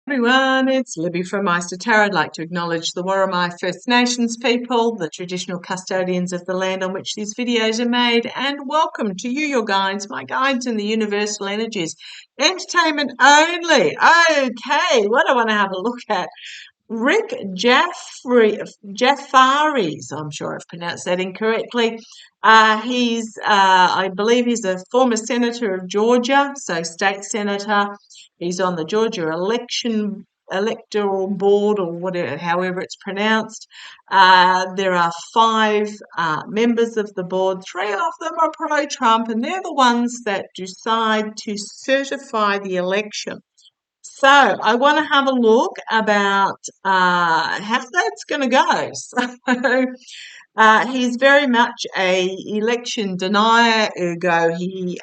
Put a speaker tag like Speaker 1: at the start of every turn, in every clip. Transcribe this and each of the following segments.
Speaker 1: Everyone, it's Libby from maighstirtarot. I'd like to acknowledge the Worimi First Nations people, the traditional custodians of the land on which these videos are made, and welcome to you, your guides, my guides in the universal energies. Entertainment only. Okay, what I want to have a look at. Rick Jafares, I'm sure I've pronounced that incorrectly. I believe he's a former senator of Georgia, so state senator. He's on the Georgia Electoral Board, or whatever, however it's pronounced. There are 5 members of the board. 3 of them are pro-Trump, and they're the ones that decide to certify the election. So I want to have a look about how that's going to go. So he's very much a election denier, ergo he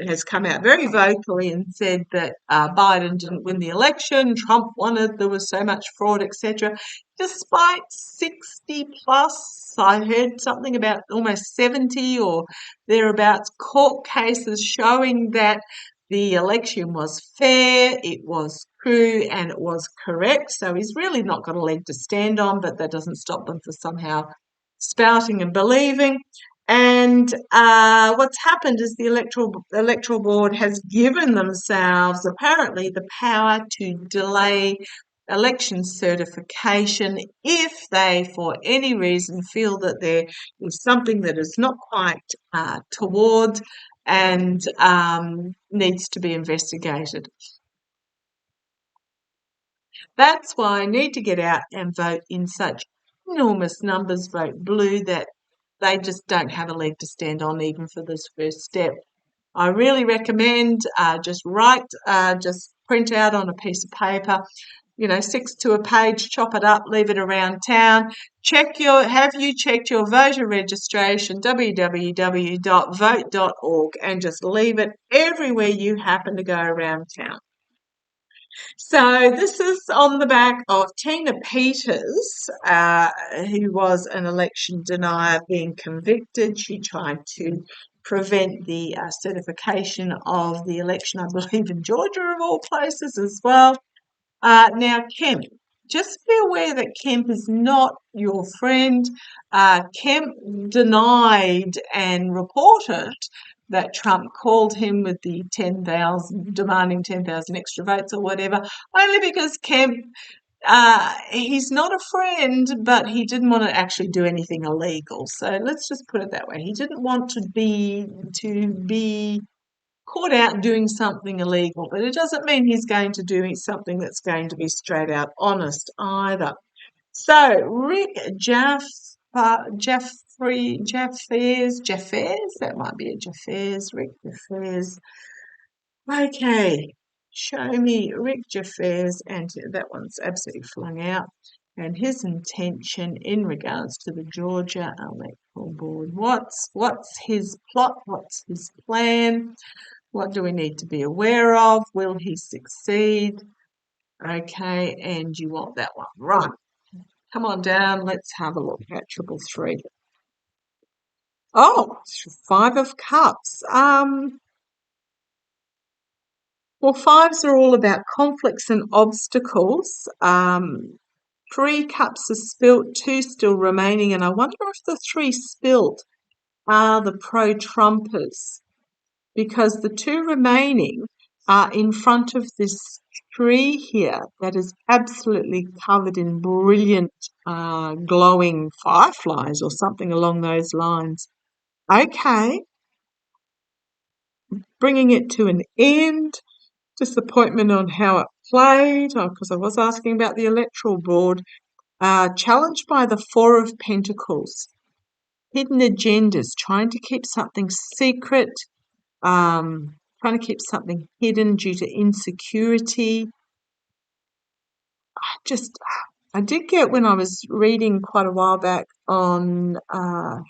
Speaker 1: has come out very vocally and said that Biden didn't win the election, Trump won it, there was so much fraud, etc. Despite 60 plus, I heard something about almost 70 or thereabouts court cases showing that the election was fair, it was true, and it was correct. So he's really not got a leg to stand on, but that doesn't stop them from somehow spouting and believing. And what's happened is the electoral board has given themselves apparently the power to delay election certification if they, for any reason, feel that there is something that is not quite toward and needs to be investigated. That's why I need to get out and vote in such enormous numbers, vote blue, that they just don't have a leg to stand on even for this first step. I really recommend just print out on a piece of paper, 6 to a page, chop it up, leave it around town. Have you checked your voter registration, www.vote.org, and just leave it everywhere you happen to go around town. So this is on the back of Tina Peters, who was an election denier being convicted. She tried to prevent the certification of the election, I believe, in Georgia, of all places, as well. Now, Kemp, just be aware that Kemp is not your friend. Kemp denied and reported that Trump called him with the 10,000, demanding 10,000 extra votes or whatever, only because Kemp, he's not a friend, but he didn't want to actually do anything illegal. So let's just put it that way. He didn't want to be caught out doing something illegal, but it doesn't mean he's going to do something that's going to be straight out honest either. So Rick Jafares, that might be a Jafares, Rick Jafares. Okay, show me Rick Jafares, and that one's absolutely flung out. And his intention in regards to the Georgia Electoral Board. What's his plot? What's his plan? What do we need to be aware of? Will he succeed? Okay, and you want that one. Right. Come on down. Let's have a look at 333. Oh, 5 of Cups. Well, 5s are all about conflicts and obstacles. 3 cups are spilt, 2 still remaining, and I wonder if the 3 spilt are the pro-Trumpers, because the 2 remaining are in front of this tree here that is absolutely covered in brilliant glowing fireflies or something along those lines. Okay, bringing it to an end. Disappointment on how it played, because I was asking about the electoral board. Challenged by the 4 of Pentacles. Hidden agendas, trying to keep something secret, trying to keep something hidden due to insecurity. I did get, when I was reading quite a while back on,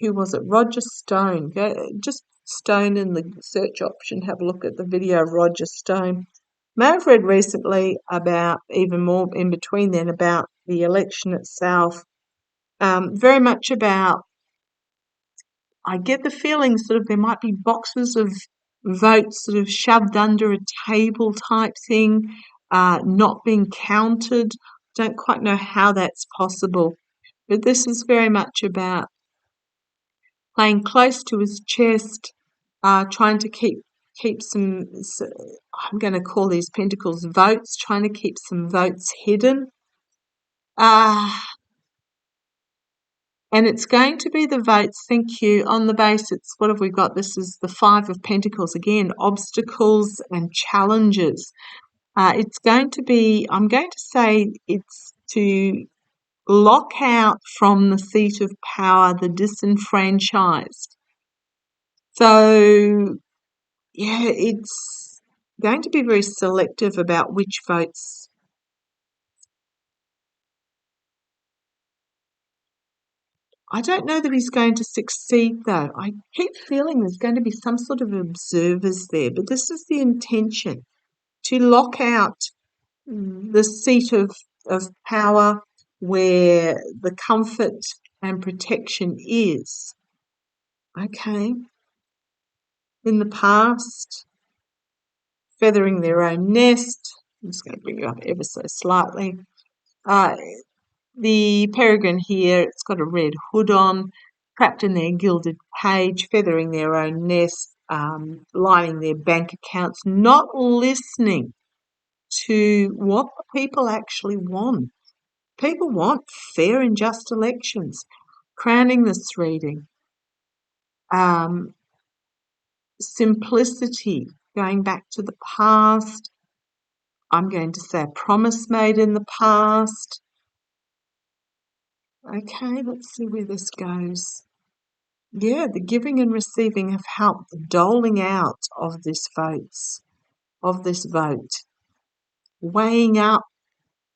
Speaker 1: who was it, Roger Stone. Just Stone in the search option, have a look at the video of Roger Stone. May have read recently about, even more in between then, about the election itself. Very much about, I get the feeling sort of there might be boxes of votes sort of shoved under a table type thing. not being counted. Don't quite know how that's possible. But this is very much about playing close to his chest, trying to keep some, I'm going to call these pentacles votes, trying to keep some votes hidden. And it's going to be the votes, thank you, on the base. It's, what have we got? This is the Five of Pentacles. Again, obstacles and challenges. It's going to be, I'm going to say it's to lock out from the seat of power the disenfranchised. So, yeah, it's going to be very selective about which votes. I don't know that he's going to succeed, though. I keep feeling there's going to be some sort of observers there, but this is the intention, to lock out the seat of power where the comfort and protection is. Okay. In the past, feathering their own nest. I'm just going to bring you up ever so slightly. The peregrine here, it's got a red hood on, trapped in their gilded cage, feathering their own nest, lining their bank accounts, not listening to what the people actually want. People want fair and just elections. Crowning this reading, simplicity, going back to the past. I'm going to say a promise made in the past. Okay, let's see where this goes. Yeah, the giving and receiving have helped the doling out of this vote. Weighing up,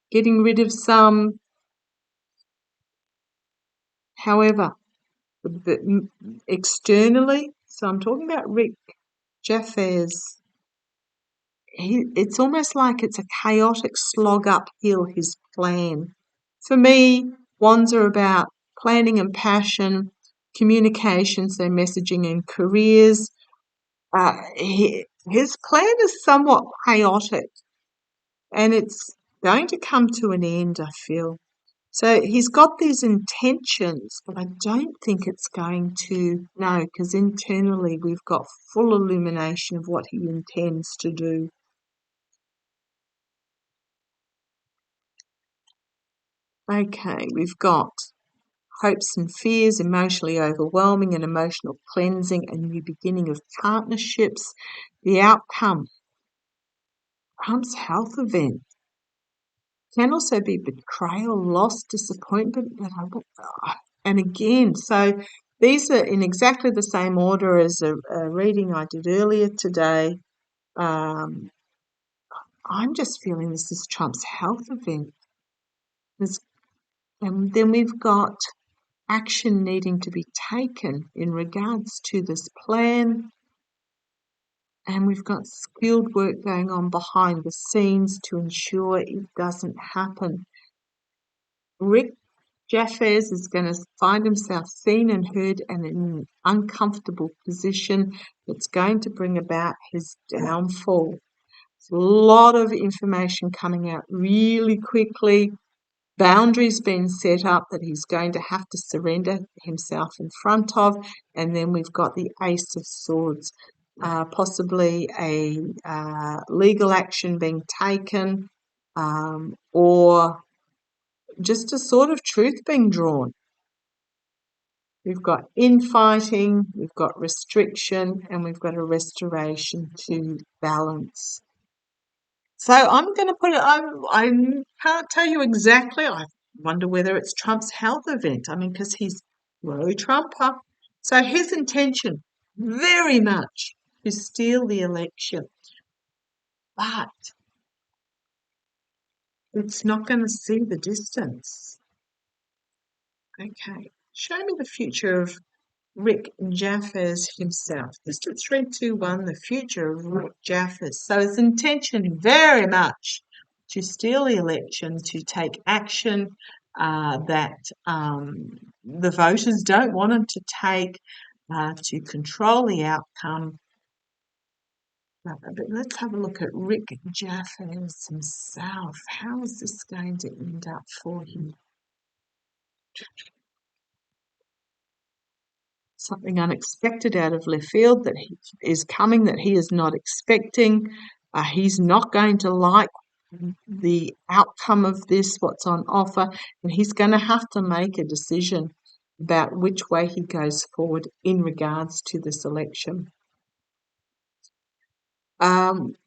Speaker 1: getting rid of some. However, externally, so I'm talking about Rick Jafares, it's almost like it's a chaotic slog uphill, his plan. For me, wands are about planning and passion, communication, so messaging and careers. His plan is somewhat chaotic, and it's going to come to an end, I feel. So he's got these intentions, but I don't think it's going to, no, because internally we've got full illumination of what he intends to do. Okay, we've got hopes and fears, emotionally overwhelming and emotional cleansing, a new beginning of partnerships, the outcome, Trump's health event. Can also be betrayal, loss, disappointment, and again, so these are in exactly the same order as a reading I did earlier today. I'm just feeling this is Trump's health event. And then we've got action needing to be taken in regards to this plan. And we've got skilled work going on behind the scenes to ensure it doesn't happen. Rick Jafares is going to find himself seen and heard and in an uncomfortable position that's going to bring about his downfall. There's a lot of information coming out really quickly. Boundaries being set up that he's going to have to surrender himself in front of. And then we've got the Ace of Swords, possibly a legal action being taken, or just a sort of truth being drawn. We've got infighting, we've got restriction, and we've got a restoration to balance. So I'm going to put it, I can't tell you exactly. I wonder whether it's Trump's health event. I mean, because he's pro-Trumper. So his intention, very much, to steal the election. But it's not going to see the distance. Okay, show me the future of Rick Jafares himself. This is 321, the future of Rick Jafares. So his intention very much to steal the election, to take action that the voters don't want him to take, to control the outcome. But let's have a look at Rick Jafares himself. How is this going to end up for him? Something unexpected out of left field that he is coming that he is not expecting. He's not going to like the outcome of this, what's on offer, and he's going to have to make a decision about which way he goes forward in regards to this election.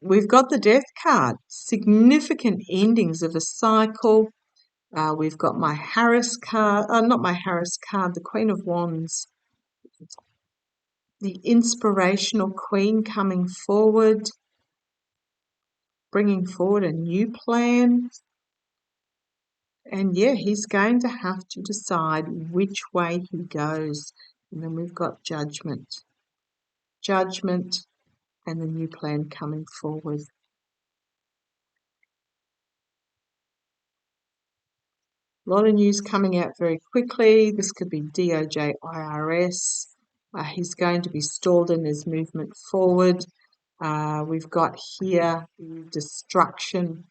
Speaker 1: We've got the Death card, significant endings of a cycle. We've got my Harris card, not my Harris card, the Queen of Wands, the inspirational Queen coming forward, bringing forward a new plan. And yeah, he's going to have to decide which way he goes. And then we've got Judgment, and the new plan coming forward. A lot of news coming out very quickly. This could be DOJ, IRS. He's going to be stalled in his movement forward. We've got here the destruction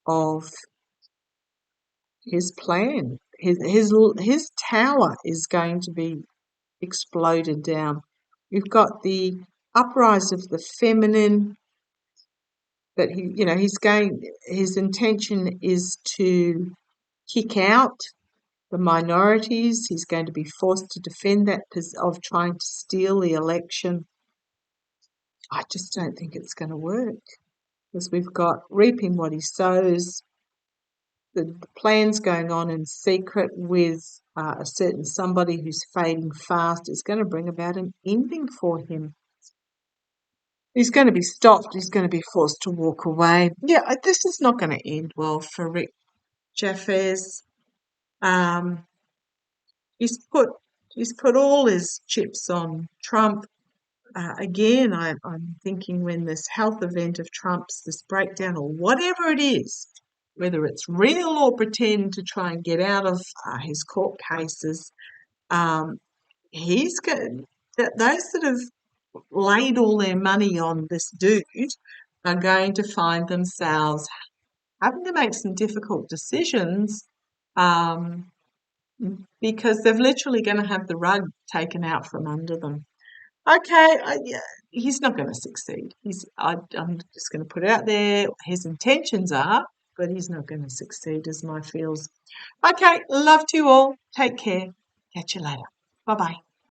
Speaker 1: of his plan. His tower is going to be exploded down. We've got the uprise of the feminine, but his intention is to kick out the minorities. He's going to be forced to defend that of trying to steal the election. I just don't think it's going to work, because we've got reaping what he sows. The plans going on in secret with a certain somebody who's fading fast is going to bring about an ending for him. He's going to be stopped. He's going to be forced to walk away. Yeah, this is not going to end well for Rick Jafares. He's put all his chips on Trump. Again, I'm thinking when this health event of Trump's, this breakdown or whatever it is, whether it's real or pretend to try and get out of his court cases, he's going. Those that have laid all their money on this dude are going to find themselves having to make some difficult decisions, because they're literally going to have the rug taken out from under them. Okay, yeah, he's not going to succeed. I'm just going to put it out there. His intentions are, but he's not going to succeed, is my feels. Okay, love to you all. Take care. Catch you later. Bye-bye.